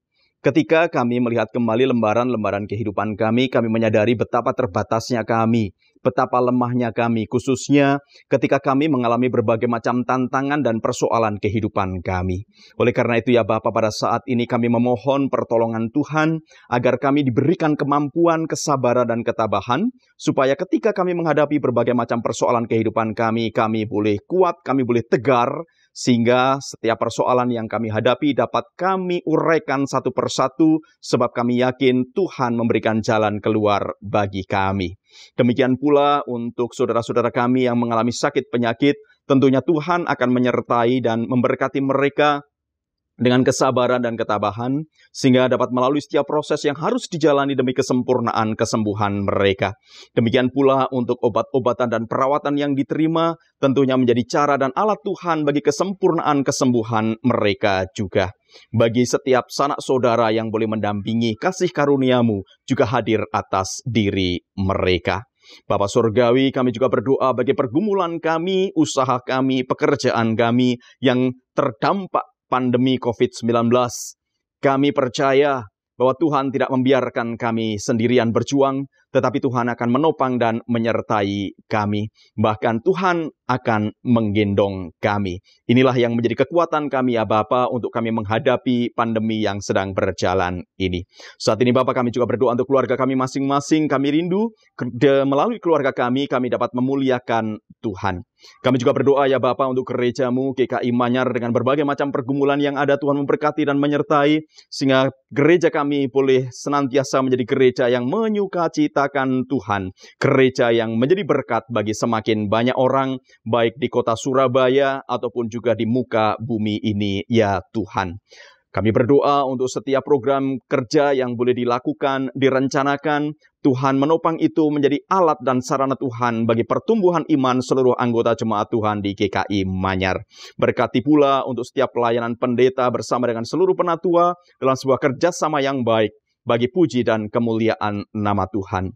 Ketika kami melihat kembali lembaran-lembaran kehidupan kami menyadari betapa terbatasnya kami, betapa lemahnya kami, khususnya ketika kami mengalami berbagai macam tantangan dan persoalan kehidupan kami. Oleh karena itu ya Bapa, pada saat ini kami memohon pertolongan Tuhan agar kami diberikan kemampuan, kesabaran, dan ketabahan, supaya ketika kami menghadapi berbagai macam persoalan kehidupan kami boleh kuat, kami boleh tegar, sehingga setiap persoalan yang kami hadapi dapat kami uraikan satu persatu, sebab kami yakin Tuhan memberikan jalan keluar bagi kami. Demikian pula untuk saudara-saudara kami yang mengalami sakit penyakit, tentunya Tuhan akan menyertai dan memberkati mereka dengan kesabaran dan ketabahan, sehingga dapat melalui setiap proses yang harus dijalani demi kesempurnaan kesembuhan mereka. Demikian pula untuk obat-obatan dan perawatan yang diterima, tentunya menjadi cara dan alat Tuhan bagi kesempurnaan kesembuhan mereka juga. Bagi setiap sanak saudara yang boleh mendampingi, kasih karunia-Mu juga hadir atas diri mereka. Bapa Surgawi, kami juga berdoa bagi pergumulan kami, usaha kami, pekerjaan kami yang terdampak pandemi COVID-19. Kami percaya bahwa Tuhan tidak membiarkan kami sendirian berjuang, tetapi Tuhan akan menopang dan menyertai kami. Bahkan Tuhan akan menggendong kami. Inilah yang menjadi kekuatan kami ya Bapa untuk kami menghadapi pandemi yang sedang berjalan ini. Saat ini Bapa, kami juga berdoa untuk keluarga kami masing-masing. Kami rindu melalui keluarga kami dapat memuliakan Tuhan. Kami juga berdoa ya Bapa untuk gereja-Mu GKI Manyar dengan berbagai macam pergumulan yang ada. Tuhan memberkati dan menyertai, sehingga gereja kami boleh senantiasa menjadi gereja yang menyukacitakan Tuhan. Gereja yang menjadi berkat bagi semakin banyak orang, baik di kota Surabaya ataupun juga di muka bumi ini ya Tuhan. Kami berdoa untuk setiap program kerja yang boleh dilakukan, direncanakan, Tuhan menopang itu menjadi alat dan sarana Tuhan bagi pertumbuhan iman seluruh anggota jemaat Tuhan di GKI Manyar. Berkati pula untuk setiap pelayanan pendeta bersama dengan seluruh penatua dalam sebuah kerjasama yang baik bagi puji dan kemuliaan nama Tuhan.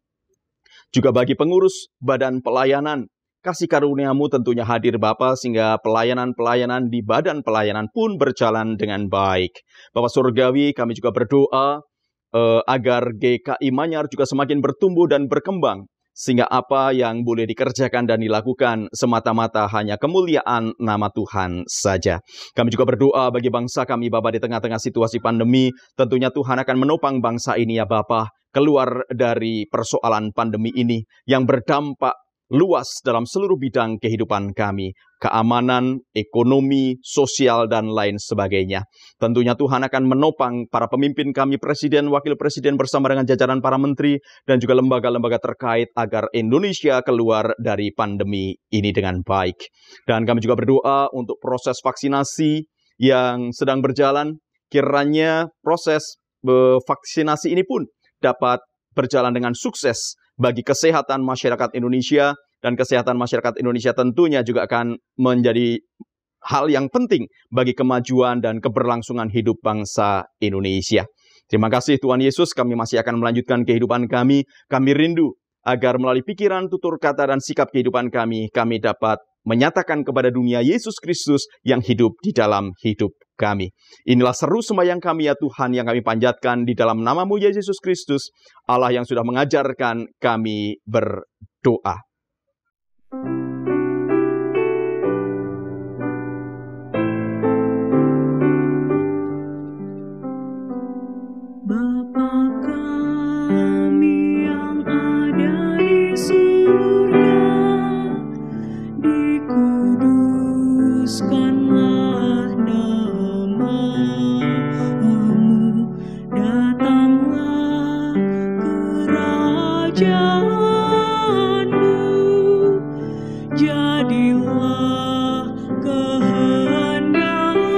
Juga bagi pengurus badan pelayanan, kasih karunia-Mu tentunya hadir Bapa, sehingga pelayanan-pelayanan di badan pelayanan pun berjalan dengan baik. Bapa Surgawi, kami juga berdoa agar GKI Manyar juga semakin bertumbuh dan berkembang, sehingga apa yang boleh dikerjakan dan dilakukan semata-mata hanya kemuliaan nama Tuhan saja. Kami juga berdoa bagi bangsa kami Bapa di tengah-tengah situasi pandemi. Tentunya Tuhan akan menopang bangsa ini ya Bapa, keluar dari persoalan pandemi ini yang berdampak luas dalam seluruh bidang kehidupan kami, keamanan, ekonomi, sosial, dan lain sebagainya. Tentunya Tuhan akan menopang para pemimpin kami, presiden, wakil presiden bersama dengan jajaran para menteri dan juga lembaga-lembaga terkait agar Indonesia keluar dari pandemi ini dengan baik. Dan kami juga berdoa untuk proses vaksinasi yang sedang berjalan, kiranya proses vaksinasi ini pun dapat berjalan dengan sukses bagi kesehatan masyarakat Indonesia, dan kesehatan masyarakat Indonesia tentunya juga akan menjadi hal yang penting bagi kemajuan dan keberlangsungan hidup bangsa Indonesia. Terima kasih Tuhan Yesus, kami masih akan melanjutkan kehidupan kami. Kami rindu agar melalui pikiran, tutur kata, dan sikap kehidupan kami dapat menyatakan kepada dunia Yesus Kristus yang hidup di dalam hidup kami. Inilah seru sembahyang kami ya Tuhan yang kami panjatkan di dalam nama-Mu Yesus Kristus, Allah yang sudah mengajarkan kami berdoa. Bapa kami yang ada di surga, dikuduskanlah nama-Mu, datanglah kerajaan-Mu, jadilah kehendak-Mu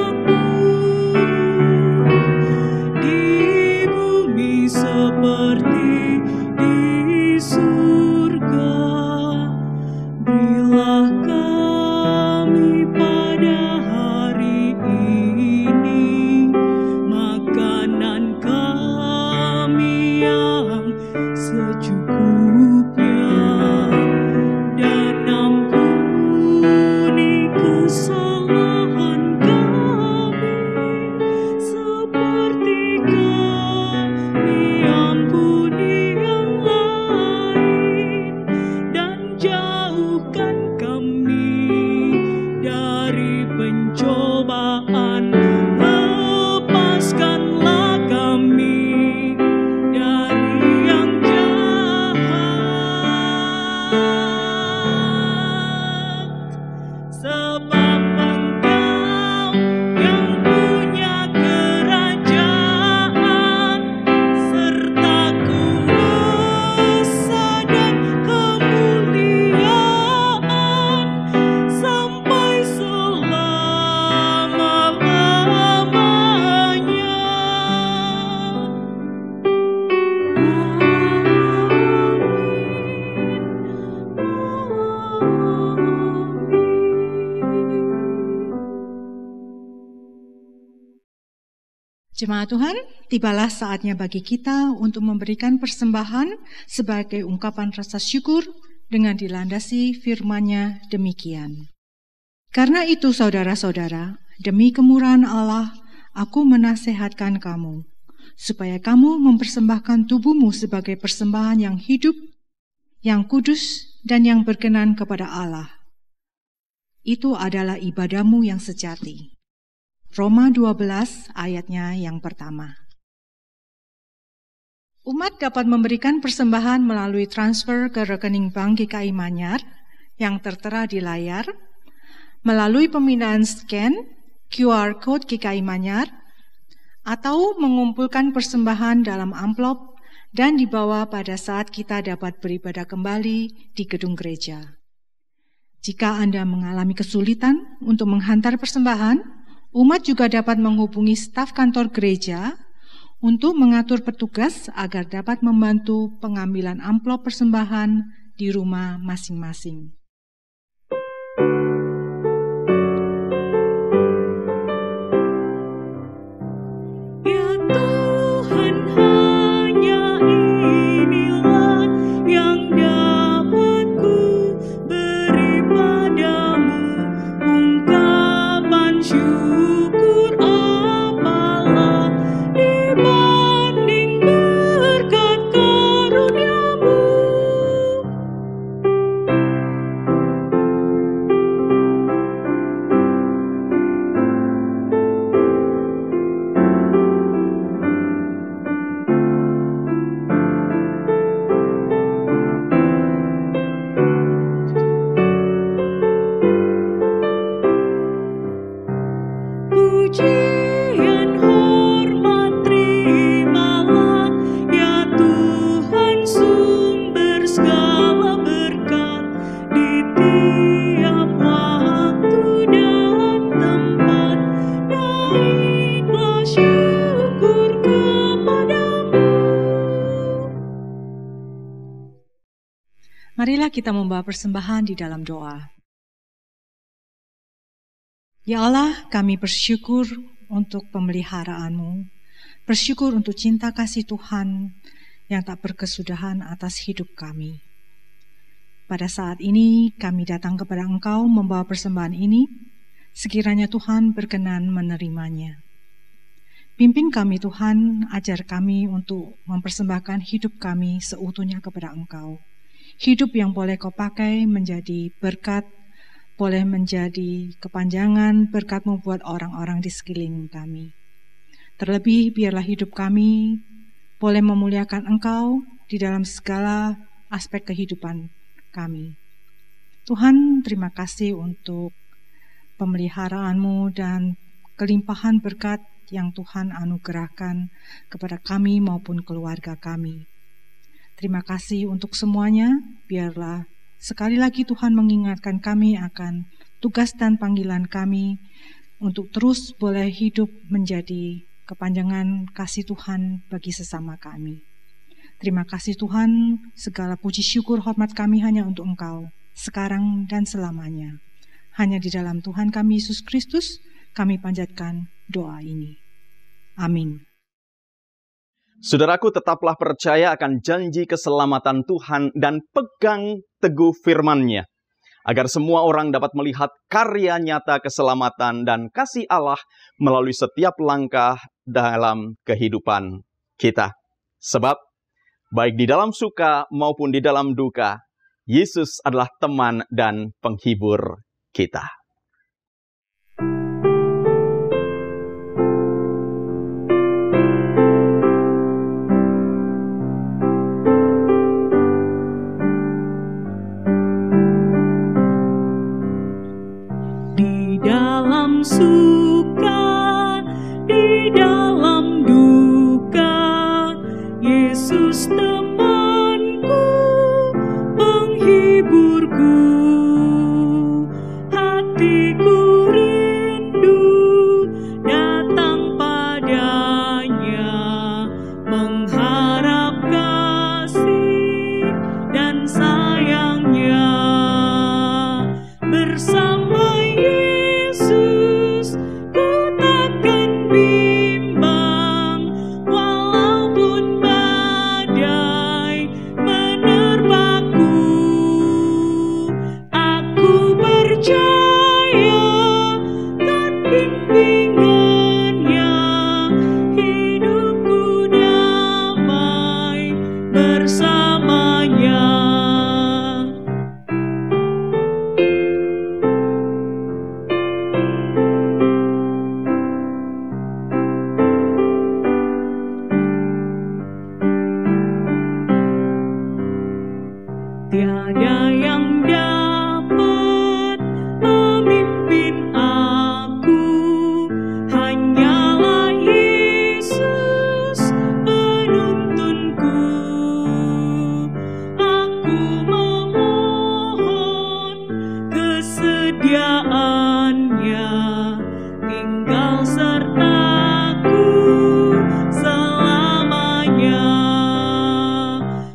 di bumi seperti di surga. Berilah kami pada hari ini makanan kami yang secukupnya, dan ampuni kesalahan kami seperti kami Jemaat Tuhan, tibalah saatnya bagi kita untuk memberikan persembahan sebagai ungkapan rasa syukur dengan dilandasi firman-Nya demikian. Karena itu saudara-saudara, demi kemurahan Allah, aku menasehatkan kamu, supaya kamu mempersembahkan tubuhmu sebagai persembahan yang hidup, yang kudus, dan yang berkenan kepada Allah. Itu adalah ibadahmu yang sejati. Roma 12 ayatnya yang pertama. Umat dapat memberikan persembahan melalui transfer ke rekening bank GKI Manyar yang tertera di layar, melalui pemindahan scan QR Code GKI Manyar, atau mengumpulkan persembahan dalam amplop dan dibawa pada saat kita dapat beribadah kembali di gedung gereja. Jika Anda mengalami kesulitan untuk menghantar persembahan, umat juga dapat menghubungi staf kantor gereja untuk mengatur petugas agar dapat membantu pengambilan amplop persembahan di rumah masing-masing. Ya Tuhan, hanya inilah yang dapat ku beri padamu, ungkapan syukur apalah dibanding berkat karunia-Mu. Pujian hormat terimalah, ya Tuhan, sumber segala berkat di tiap waktu dan tempat. Naiklah syukur kepadamu. Marilah kita membawa persembahan di dalam doa. Ya Allah, kami bersyukur untuk pemeliharaan-Mu, bersyukur untuk cinta kasih Tuhan yang tak berkesudahan atas hidup kami. Pada saat ini kami datang kepada Engkau membawa persembahan ini, sekiranya Tuhan berkenan menerimanya. Pimpin kami Tuhan, ajar kami untuk mempersembahkan hidup kami seutuhnya kepada Engkau. Hidup yang boleh Kau pakai menjadi berkat, boleh menjadi kepanjangan berkat-Mu buat orang-orang di sekeliling kami. Terlebih biarlah hidup kami boleh memuliakan Engkau di dalam segala aspek kehidupan kami. Tuhan, terima kasih untuk pemeliharaan-Mu dan kelimpahan berkat yang Tuhan anugerahkan kepada kami maupun keluarga kami. Terima kasih untuk semuanya, biarlah sekali lagi Tuhan mengingatkan kami akan tugas dan panggilan kami untuk terus boleh hidup menjadi kepanjangan kasih Tuhan bagi sesama kami. Terima kasih Tuhan, segala puji syukur hormat kami hanya untuk Engkau, sekarang dan selamanya. Hanya di dalam Tuhan kami Yesus Kristus, kami panjatkan doa ini. Amin. Saudaraku, tetaplah percaya akan janji keselamatan Tuhan dan pegang teguh firman-Nya, agar semua orang dapat melihat karya nyata keselamatan dan kasih Allah melalui setiap langkah dalam kehidupan kita. Sebab, baik di dalam suka maupun di dalam duka, Yesus adalah teman dan penghibur kita. Suka di dalam duka, Yesus temanku, penghiburku, hati bersamanya. Tiada yang dapat memimpin aku, hanyalah Yesus penuntunku. Aku memohon kesediaannya tinggal sertaku selamanya.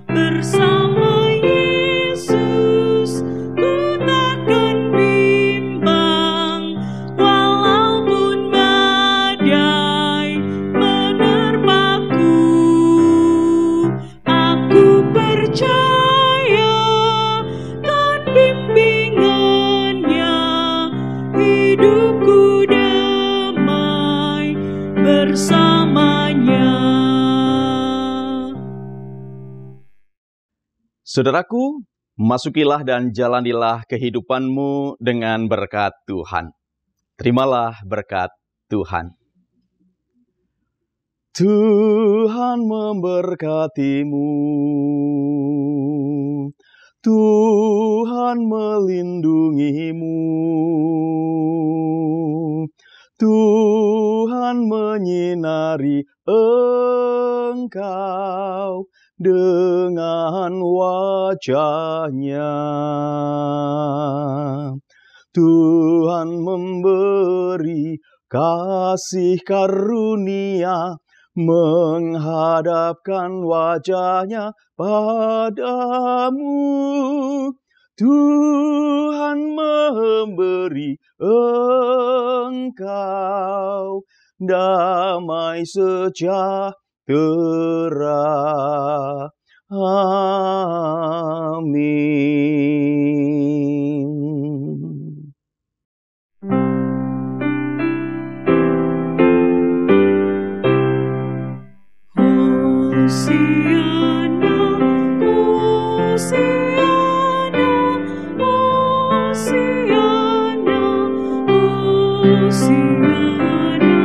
Bersama Yesus ku takkan bimbang, walaupun badai menerpaku. Aku percaya kan bimbingannya, hidupku damai bersamanya. Saudaraku, masukilah dan jalanilah kehidupanmu dengan berkat Tuhan. Terimalah berkat Tuhan. Tuhan memberkatimu. Tuhan melindungimu. Tuhan menyinari engkau dengan wajah-Nya. Tuhan memberi kasih karunia, menghadapkan wajah-Nya padamu. Tuhan memberi engkau damai sejahtera. Amin. Hosiana, Hosiana, Hosiana, Hosiana,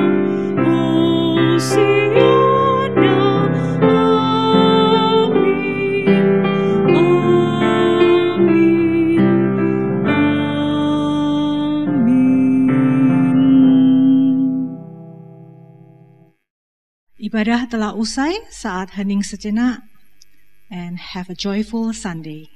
Hosiana. Amin, amin, amin. Ibadah telah usai, saat hening sejenak, and have a joyful Sunday.